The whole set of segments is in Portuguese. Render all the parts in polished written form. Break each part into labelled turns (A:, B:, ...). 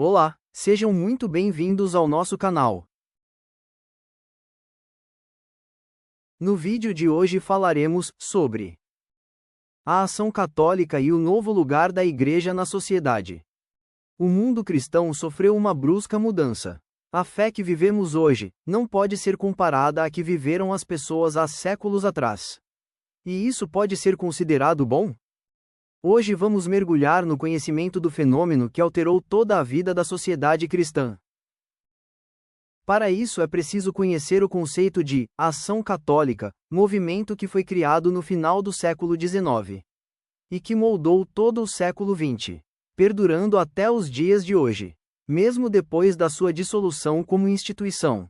A: Olá, sejam muito bem-vindos ao nosso canal. No vídeo de hoje falaremos sobre a ação católica e o novo lugar da Igreja na sociedade. O mundo cristão sofreu uma brusca mudança. A fé que vivemos hoje não pode ser comparada à que viveram as pessoas há séculos atrás. E isso pode ser considerado bom? Hoje vamos mergulhar no conhecimento do fenômeno que alterou toda a vida da sociedade cristã. Para isso é preciso conhecer o conceito de ação católica, movimento que foi criado no final do século XIX e que moldou todo o século XX, perdurando até os dias de hoje, mesmo depois da sua dissolução como instituição.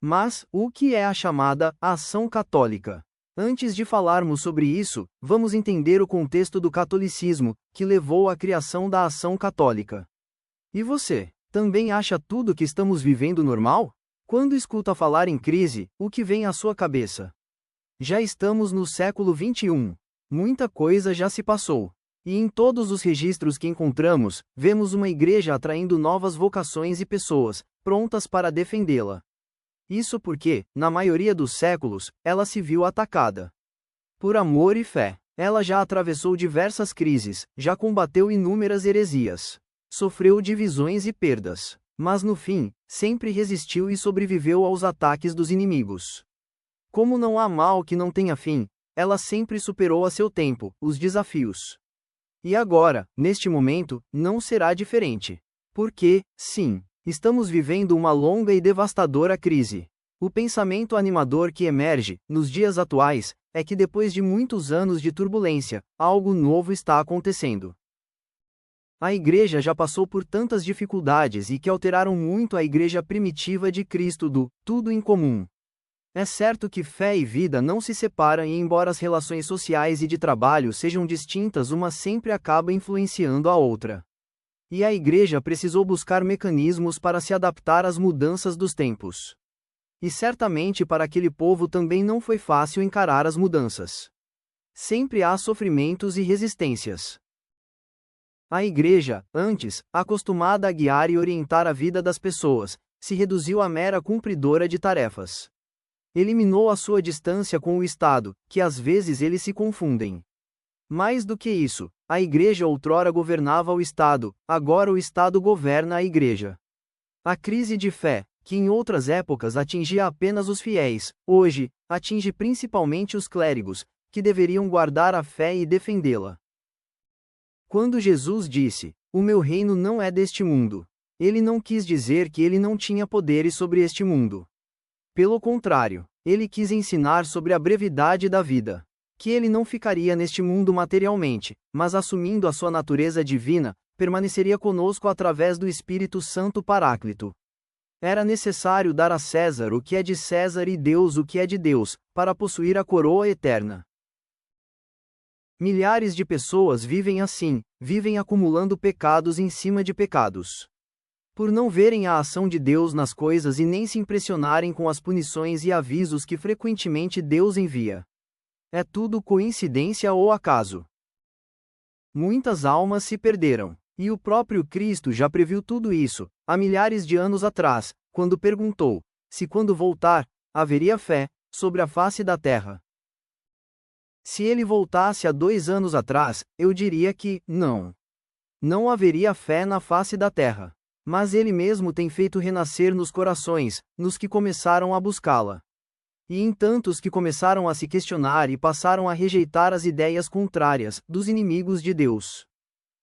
A: Mas, o que é a chamada ação católica? Antes de falarmos sobre isso, vamos entender o contexto do catolicismo, que levou à criação da ação católica. E você, também acha tudo que estamos vivendo normal? Quando escuta falar em crise, o que vem à sua cabeça? Já estamos no século XXI. Muita coisa já se passou. E em todos os registros que encontramos, vemos uma igreja atraindo novas vocações e pessoas, prontas para defendê-la. Isso porque, na maioria dos séculos, ela se viu atacada por amor e fé. Ela já atravessou diversas crises, já combateu inúmeras heresias, sofreu divisões e perdas, mas no fim, sempre resistiu e sobreviveu aos ataques dos inimigos. Como não há mal que não tenha fim, ela sempre superou a seu tempo os desafios. E agora, neste momento, não será diferente. Porque, sim, estamos vivendo uma longa e devastadora crise. O pensamento animador que emerge, nos dias atuais, é que depois de muitos anos de turbulência, algo novo está acontecendo. A Igreja já passou por tantas dificuldades e que alteraram muito a Igreja primitiva de Cristo do tudo em comum. É certo que fé e vida não se separam e embora as relações sociais e de trabalho sejam distintas, uma sempre acaba influenciando a outra. E a Igreja precisou buscar mecanismos para se adaptar às mudanças dos tempos. E certamente para aquele povo também não foi fácil encarar as mudanças. Sempre há sofrimentos e resistências. A Igreja, antes, acostumada a guiar e orientar a vida das pessoas, se reduziu a mera cumpridora de tarefas. Eliminou a sua distância com o Estado, que às vezes eles se confundem. Mais do que isso, a Igreja outrora governava o Estado, agora o Estado governa a Igreja. A crise de fé, que em outras épocas atingia apenas os fiéis, hoje, atinge principalmente os clérigos, que deveriam guardar a fé e defendê-la. Quando Jesus disse, "O meu reino não é deste mundo", ele não quis dizer que ele não tinha poderes sobre este mundo. Pelo contrário, ele quis ensinar sobre a brevidade da vida. Que ele não ficaria neste mundo materialmente, mas assumindo a sua natureza divina, permaneceria conosco através do Espírito Santo Paráclito. Era necessário dar a César o que é de César e Deus o que é de Deus, para possuir a coroa eterna. Milhares de pessoas vivem assim, vivem acumulando pecados em cima de pecados. Por não verem a ação de Deus nas coisas e nem se impressionarem com as punições e avisos que frequentemente Deus envia. É tudo coincidência ou acaso? Muitas almas se perderam, e o próprio Cristo já previu tudo isso, há milhares de anos atrás, quando perguntou, se quando voltar, haveria fé, sobre a face da terra. Se ele voltasse há 2 anos atrás, eu diria que, não. Não haveria fé na face da terra. Mas ele mesmo tem feito renascer nos corações, nos que começaram a buscá-la. E em tantos que começaram a se questionar e passaram a rejeitar as ideias contrárias dos inimigos de Deus.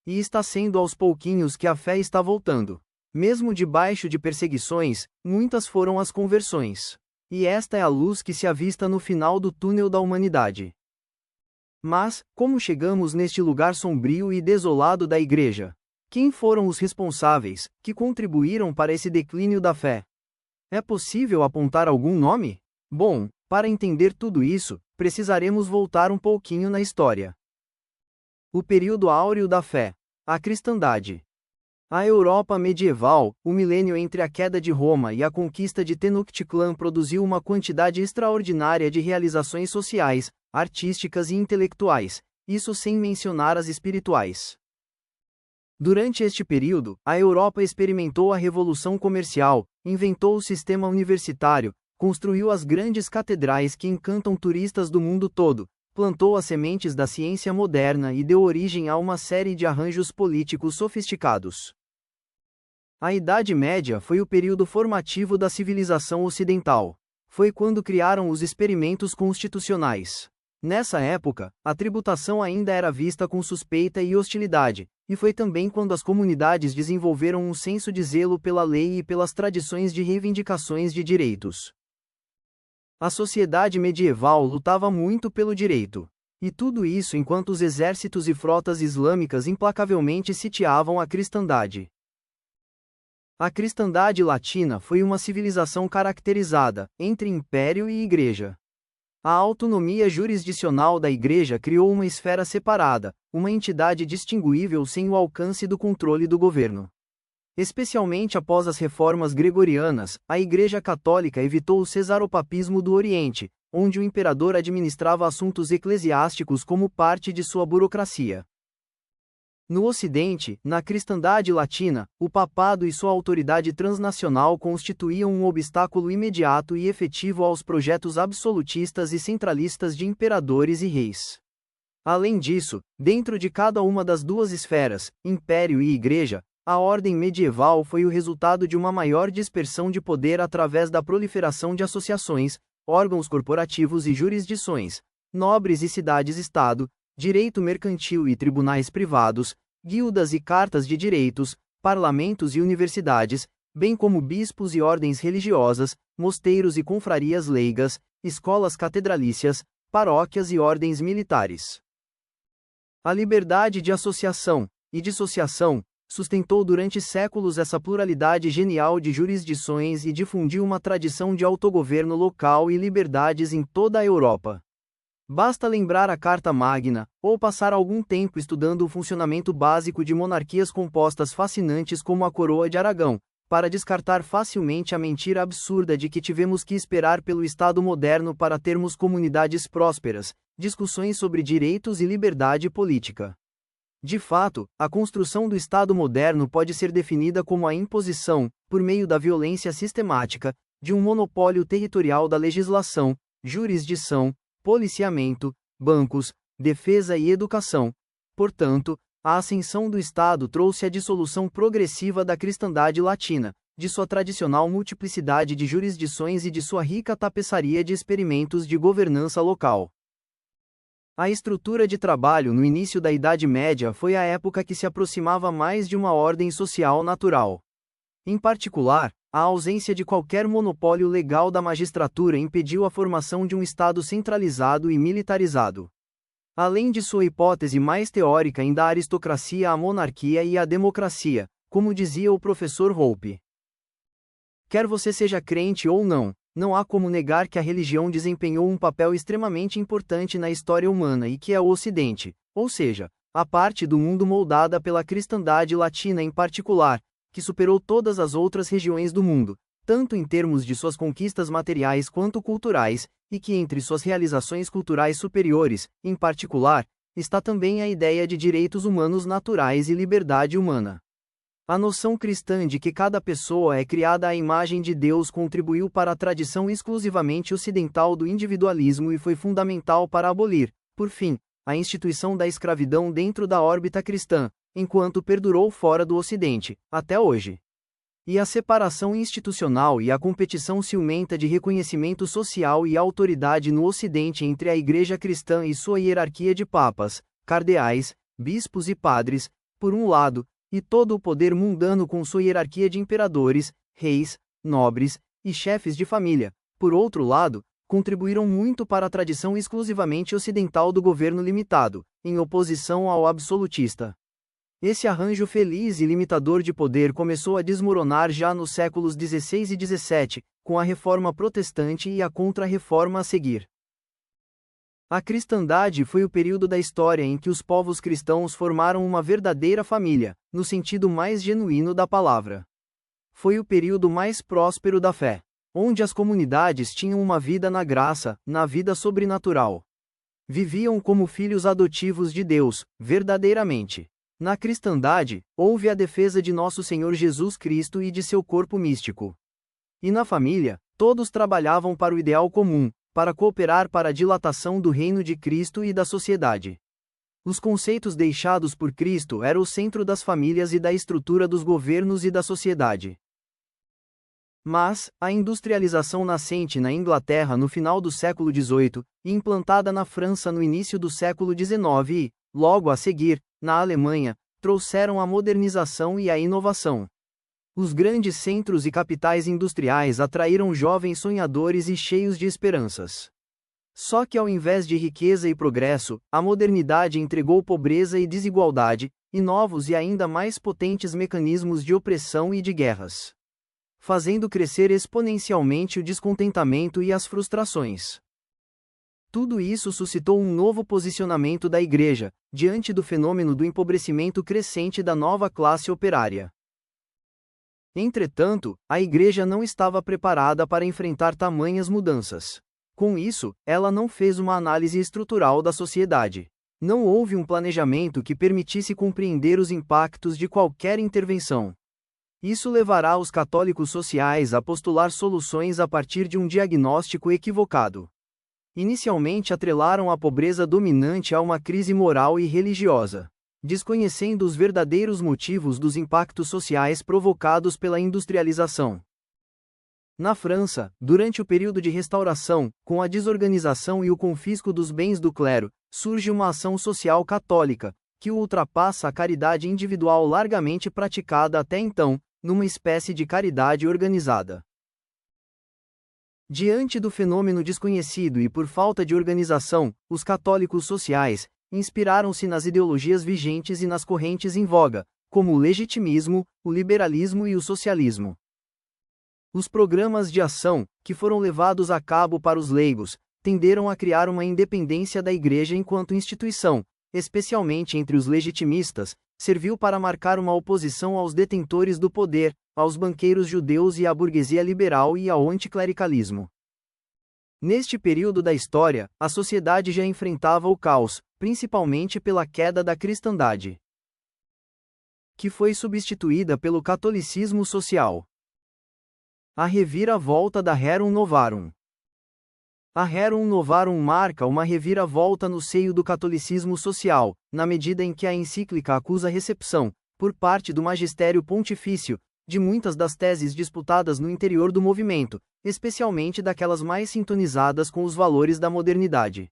A: E está sendo aos pouquinhos que a fé está voltando. Mesmo debaixo de perseguições, muitas foram as conversões. E esta é a luz que se avista no final do túnel da humanidade. Mas, como chegamos neste lugar sombrio e desolado da Igreja? Quem foram os responsáveis, que contribuíram para esse declínio da fé? É possível apontar algum nome? Bom, para entender tudo isso, precisaremos voltar um pouquinho na história. O período áureo da fé. A cristandade. A Europa medieval, o milênio entre a queda de Roma e a conquista de Tenochtitlan produziu uma quantidade extraordinária de realizações sociais, artísticas e intelectuais, isso sem mencionar as espirituais. Durante este período, a Europa experimentou a revolução comercial, inventou o sistema universitário, construiu as grandes catedrais que encantam turistas do mundo todo, plantou as sementes da ciência moderna e deu origem a uma série de arranjos políticos sofisticados. A Idade Média foi o período formativo da civilização ocidental. Foi quando criaram os experimentos constitucionais. Nessa época, a tributação ainda era vista com suspeita e hostilidade, e foi também quando as comunidades desenvolveram um senso de zelo pela lei e pelas tradições de reivindicações de direitos. A sociedade medieval lutava muito pelo direito. E tudo isso enquanto os exércitos e frotas islâmicas implacavelmente sitiavam a cristandade. A cristandade latina foi uma civilização caracterizada, entre império e igreja. A autonomia jurisdicional da Igreja criou uma esfera separada, uma entidade distinguível sem o alcance do controle do governo. Especialmente após as reformas gregorianas, a Igreja Católica evitou o cesaropapismo do Oriente, onde o imperador administrava assuntos eclesiásticos como parte de sua burocracia. No Ocidente, na cristandade latina, o papado e sua autoridade transnacional constituíam um obstáculo imediato e efetivo aos projetos absolutistas e centralistas de imperadores e reis. Além disso, dentro de cada uma das duas esferas, império e igreja, a ordem medieval foi o resultado de uma maior dispersão de poder através da proliferação de associações, órgãos corporativos e jurisdições, nobres e cidades-estado, direito mercantil e tribunais privados, guildas e cartas de direitos, parlamentos e universidades, bem como bispos e ordens religiosas, mosteiros e confrarias leigas, escolas catedralícias, paróquias e ordens militares. A liberdade de associação e dissociação sustentou durante séculos essa pluralidade genial de jurisdições e difundiu uma tradição de autogoverno local e liberdades em toda a Europa. Basta lembrar a Carta Magna, ou passar algum tempo estudando o funcionamento básico de monarquias compostas fascinantes como a Coroa de Aragão, para descartar facilmente a mentira absurda de que tivemos que esperar pelo Estado moderno para termos comunidades prósperas, discussões sobre direitos e liberdade política. De fato, a construção do Estado moderno pode ser definida como a imposição, por meio da violência sistemática, de um monopólio territorial da legislação, jurisdição, policiamento, bancos, defesa e educação. Portanto, a ascensão do Estado trouxe a dissolução progressiva da cristandade latina, de sua tradicional multiplicidade de jurisdições e de sua rica tapeçaria de experimentos de governança local. A estrutura de trabalho no início da Idade Média foi a época que se aproximava mais de uma ordem social natural. Em particular, a ausência de qualquer monopólio legal da magistratura impediu a formação de um Estado centralizado e militarizado. Além de sua hipótese mais teórica em da aristocracia à monarquia e à democracia, como dizia o professor Hope. Quer você seja crente ou não, não há como negar que a religião desempenhou um papel extremamente importante na história humana e que é o Ocidente, ou seja, a parte do mundo moldada pela cristandade latina em particular, que superou todas as outras regiões do mundo, tanto em termos de suas conquistas materiais quanto culturais, e que entre suas realizações culturais superiores, em particular, está também a ideia de direitos humanos naturais e liberdade humana. A noção cristã de que cada pessoa é criada à imagem de Deus contribuiu para a tradição exclusivamente ocidental do individualismo e foi fundamental para abolir, por fim, a instituição da escravidão dentro da órbita cristã, enquanto perdurou fora do Ocidente, até hoje. E a separação institucional e a competição ciumenta de reconhecimento social e autoridade no Ocidente entre a Igreja cristã e sua hierarquia de papas, cardeais, bispos e padres, por um lado, e todo o poder mundano com sua hierarquia de imperadores, reis, nobres e chefes de família, por outro lado, contribuíram muito para a tradição exclusivamente ocidental do governo limitado, em oposição ao absolutista. Esse arranjo feliz e limitador de poder começou a desmoronar já nos séculos XVI e XVII, com a Reforma Protestante e a Contra-Reforma a seguir. A cristandade foi o período da história em que os povos cristãos formaram uma verdadeira família, no sentido mais genuíno da palavra. Foi o período mais próspero da fé, onde as comunidades tinham uma vida na graça, na vida sobrenatural. Viviam como filhos adotivos de Deus, verdadeiramente. Na cristandade, houve a defesa de nosso Senhor Jesus Cristo e de seu corpo místico. E na família, todos trabalhavam para o ideal comum, para cooperar para a dilatação do reino de Cristo e da sociedade. Os conceitos deixados por Cristo eram o centro das famílias e da estrutura dos governos e da sociedade. Mas, a industrialização nascente na Inglaterra no final do século XVIII, e implantada na França no início do século XIX e, logo a seguir, na Alemanha, trouxeram a modernização e a inovação. Os grandes centros e capitais industriais atraíram jovens sonhadores e cheios de esperanças. Só que ao invés de riqueza e progresso, a modernidade entregou pobreza e desigualdade, e novos e ainda mais potentes mecanismos de opressão e de guerras, fazendo crescer exponencialmente o descontentamento e as frustrações. Tudo isso suscitou um novo posicionamento da Igreja, diante do fenômeno do empobrecimento crescente da nova classe operária. Entretanto, a Igreja não estava preparada para enfrentar tamanhas mudanças. Com isso, ela não fez uma análise estrutural da sociedade. Não houve um planejamento que permitisse compreender os impactos de qualquer intervenção. Isso levará os católicos sociais a postular soluções a partir de um diagnóstico equivocado. Inicialmente atrelaram a pobreza dominante a uma crise moral e religiosa, desconhecendo os verdadeiros motivos dos impactos sociais provocados pela industrialização. Na França, durante o período de restauração, com a desorganização e o confisco dos bens do clero, surge uma ação social católica, que ultrapassa a caridade individual largamente praticada até então, numa espécie de caridade organizada. Diante do fenômeno desconhecido e por falta de organização, os católicos sociais inspiraram-se nas ideologias vigentes e nas correntes em voga, como o legitimismo, o liberalismo e o socialismo. Os programas de ação, que foram levados a cabo para os leigos, tenderam a criar uma independência da Igreja enquanto instituição, especialmente entre os legitimistas, serviu para marcar uma oposição aos detentores do poder, aos banqueiros judeus e à burguesia liberal e ao anticlericalismo. Neste período da história, a sociedade já enfrentava o caos, principalmente pela queda da cristandade, que foi substituída pelo catolicismo social. A reviravolta da Rerum Novarum. A Rerum Novarum marca uma reviravolta no seio do catolicismo social, na medida em que a encíclica acusa a recepção, por parte do magistério pontifício, de muitas das teses disputadas no interior do movimento, especialmente daquelas mais sintonizadas com os valores da modernidade.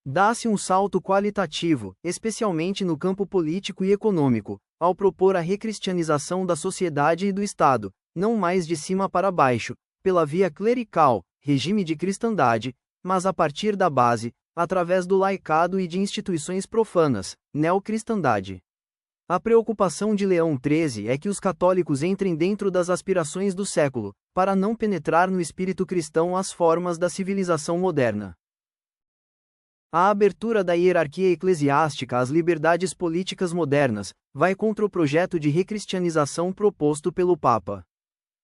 A: Dá-se um salto qualitativo, especialmente no campo político e econômico, ao propor a recristianização da sociedade e do Estado, não mais de cima para baixo, pela via clerical, regime de cristandade, mas a partir da base, através do laicado e de instituições profanas, neocristandade. A preocupação de Leão XIII é que os católicos entrem dentro das aspirações do século, para não penetrar no espírito cristão as formas da civilização moderna. A abertura da hierarquia eclesiástica às liberdades políticas modernas vai contra o projeto de recristianização proposto pelo Papa,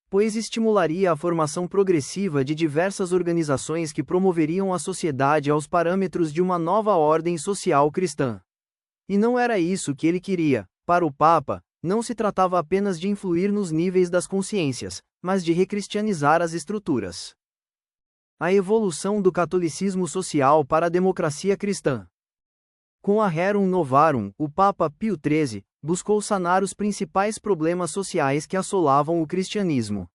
A: pois estimularia a formação progressiva de diversas organizações que promoveriam a sociedade aos parâmetros de uma nova ordem social cristã. E não era isso que ele queria. Para o Papa, não se tratava apenas de influir nos níveis das consciências, mas de recristianizar as estruturas. A evolução do catolicismo social para a democracia cristã. Com a Rerum Novarum, o Papa Pio XIII buscou sanar os principais problemas sociais que assolavam o cristianismo.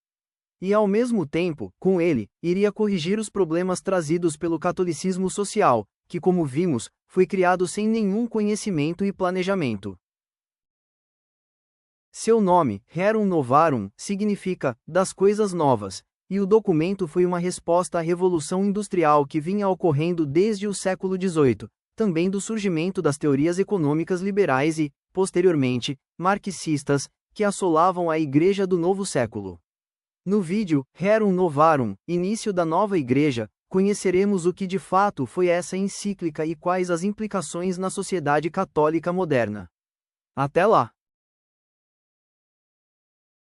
A: E ao mesmo tempo, com ele, iria corrigir os problemas trazidos pelo catolicismo social, que, como vimos, foi criado sem nenhum conhecimento e planejamento. Seu nome, Rerum Novarum, significa das coisas novas, e o documento foi uma resposta à revolução industrial que vinha ocorrendo desde o século XVIII, também do surgimento das teorias econômicas liberais e, posteriormente, marxistas, que assolavam a Igreja do novo século. No vídeo, Rerum Novarum, Início da Nova Igreja, conheceremos o que de fato foi essa encíclica e quais as implicações na sociedade católica moderna. Até lá!